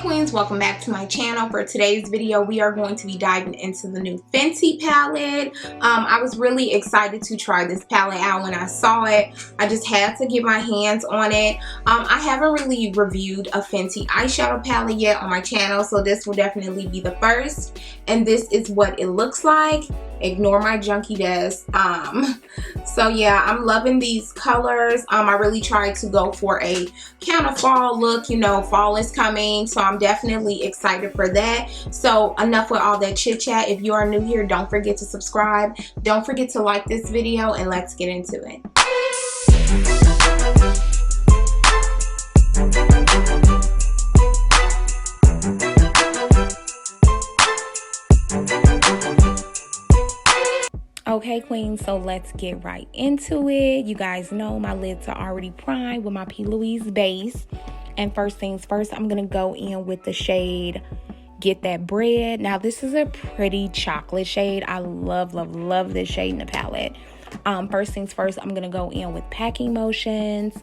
Queens, welcome back to my channel. For today's video, we are going to be diving into the new Fenty palette. I was really excited to try this palette out when I saw it. I just had to get my hands on it. I haven't really reviewed a Fenty eyeshadow palette yet on my channel, so this will definitely be the first. And this is what it looks like. Ignore my junky desk. So yeah, I'm loving these colors. I really tried to go for a kind of fall look. You know, fall is coming, so I'm definitely excited for that. So enough with all that chit chat. If you are new here, don't forget to subscribe. Don't forget to like this video, and let's get into it. Okay, queens, so let's get right into it. You guys know my lids are already primed with my P. Louise base. And first things first, I'm going to go in with the shade Get That Bread. Now, this is a pretty chocolate shade. I love, love, love this shade in the palette. First things first, I'm going to go in with Packing Motions.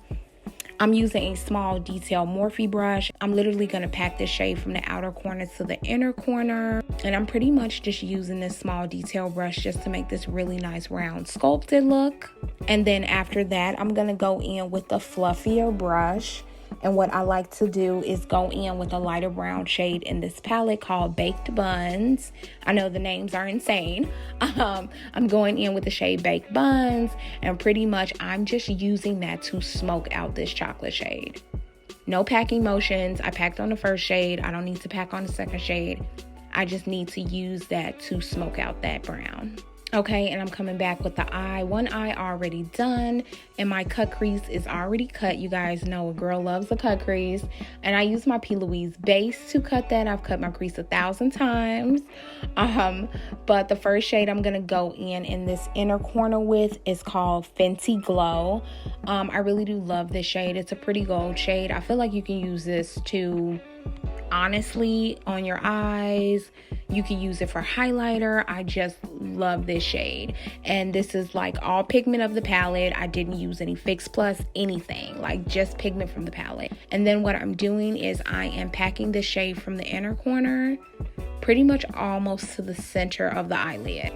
I'm using a small detail Morphe brush. I'm literally going to pack this shade from the outer corner to the inner corner. And I'm pretty much just using this small detail brush just to make this really nice round sculpted look. And then after that, I'm going to go in with a fluffier brush. And what I like to do is go in with a lighter brown shade in this palette called Baked Buns. I know the names are insane. I'm going in with the shade Baked Buns, and pretty much I'm just using that to smoke out this chocolate shade. No packing motions. I packed on the first shade. I don't need to pack on the second shade. I just need to use that to smoke out that brown. Okay, and I'm coming back with the eye. One eye already done, and my cut crease is already cut. You guys know a girl loves a cut crease, and I use my P. Louise base to cut that. I've cut my crease 1,000 times. But the first shade I'm gonna go in this inner corner with is called Fenty Glow. I really do love this shade. It's a pretty gold shade. I feel like you can use this to, honestly, on your eyes. You can use it for highlighter. I just love this shade. And this is like all pigment of the palette. I didn't use any Fix Plus, anything. Like just pigment from the palette. And then what I'm doing is I am packing the shade from the inner corner, pretty much almost to the center of the eyelid.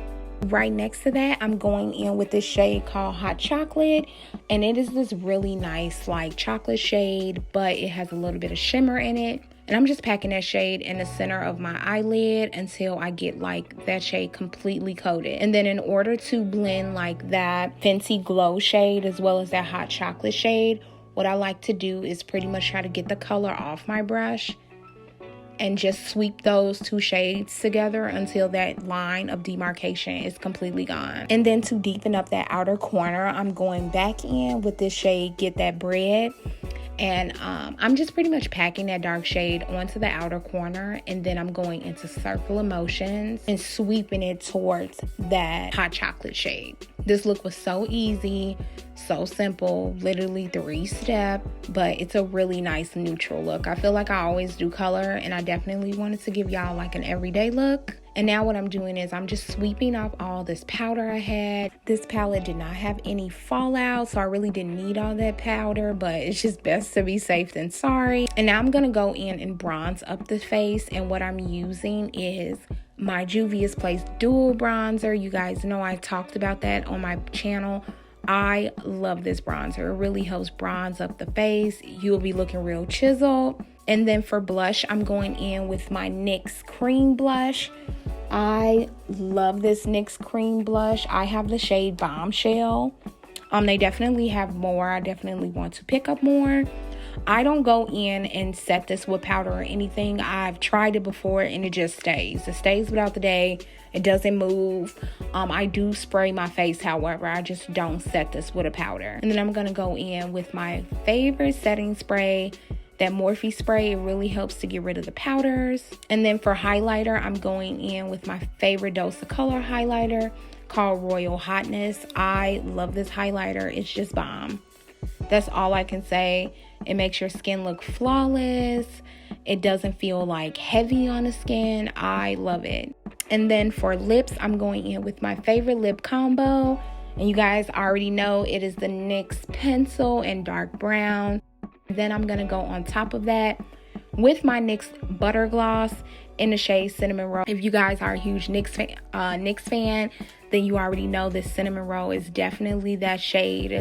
Right next to that, I'm going in with this shade called Hot Chocolate, and it is this really nice like chocolate shade, but it has a little bit of shimmer in it. And I'm just packing that shade in the center of my eyelid until I get like that shade completely coated. And then in order to blend like that Fenty Glow shade as well as that Hot Chocolate shade, what I like to do is pretty much try to get the color off my brush and just sweep those two shades together until that line of demarcation is completely gone. And then to deepen up that outer corner, I'm going back in with this shade Get That Bread. And I'm just pretty much packing that dark shade onto the outer corner, and then I'm going into circular motions and sweeping it towards that Hot Chocolate shade. This look was so easy, so simple, literally 3-step, but it's a really nice neutral look. I feel like I always do color, and I definitely wanted to give y'all like an everyday look. And now what I'm doing is I'm just sweeping off all this powder I had. This palette did not have any fallout, so I really didn't need all that powder, but it's just best to be safe than sorry. And now I'm gonna go in and bronze up the face, and what I'm using is my Juvia's Place Dual Bronzer. You guys know I talked about that on my channel. I love this bronzer. It really helps bronze up the face. You'll be looking real chiseled. And then for blush, I'm going in with my NYX Cream Blush. I love this NYX Cream Blush. I have the shade Bombshell. They definitely have more. I definitely want to pick up more. I don't go in and set this with powder or anything. I've tried it before and it just stays. It stays without the day. It doesn't move. I do spray my face, however. I just don't set this with a powder. And then I'm going to go in with my favorite setting spray, that Morphe spray. It really helps to get rid of the powders. And then for highlighter, I'm going in with my favorite Dose of Color highlighter called Royal Hotness. I love this highlighter. It's just bomb. That's all I can say. It makes your skin look flawless. It doesn't feel like heavy on the skin. I love it. And then for lips, I'm going in with my favorite lip combo. And you guys already know it is the NYX Pencil in Dark Brown. Then I'm going to go on top of that with my NYX Butter Gloss in the shade Cinnamon Roll. If you guys are a huge NYX fan, then you already know this Cinnamon Roll is definitely that shade.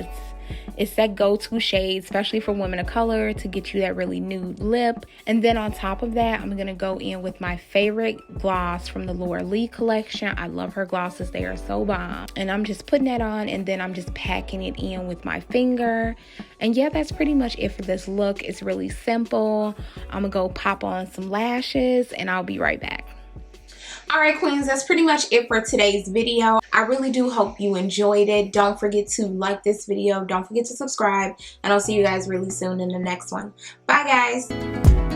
It's that go-to shade, especially for women of color, to get you that really nude lip. And then on top of that, I'm gonna go in with my favorite gloss from the Laura Lee collection. I love her glosses, they are so bomb. And I'm just putting that on, and then I'm just packing it in with my finger. And yeah, that's pretty much it for this look. It's really simple. I'm gonna go pop on some lashes, and I'll be right back. Alright queens, that's pretty much it for today's video. I really do hope you enjoyed it. Don't forget to like this video. Don't forget to subscribe. And I'll see you guys really soon in the next one. Bye guys.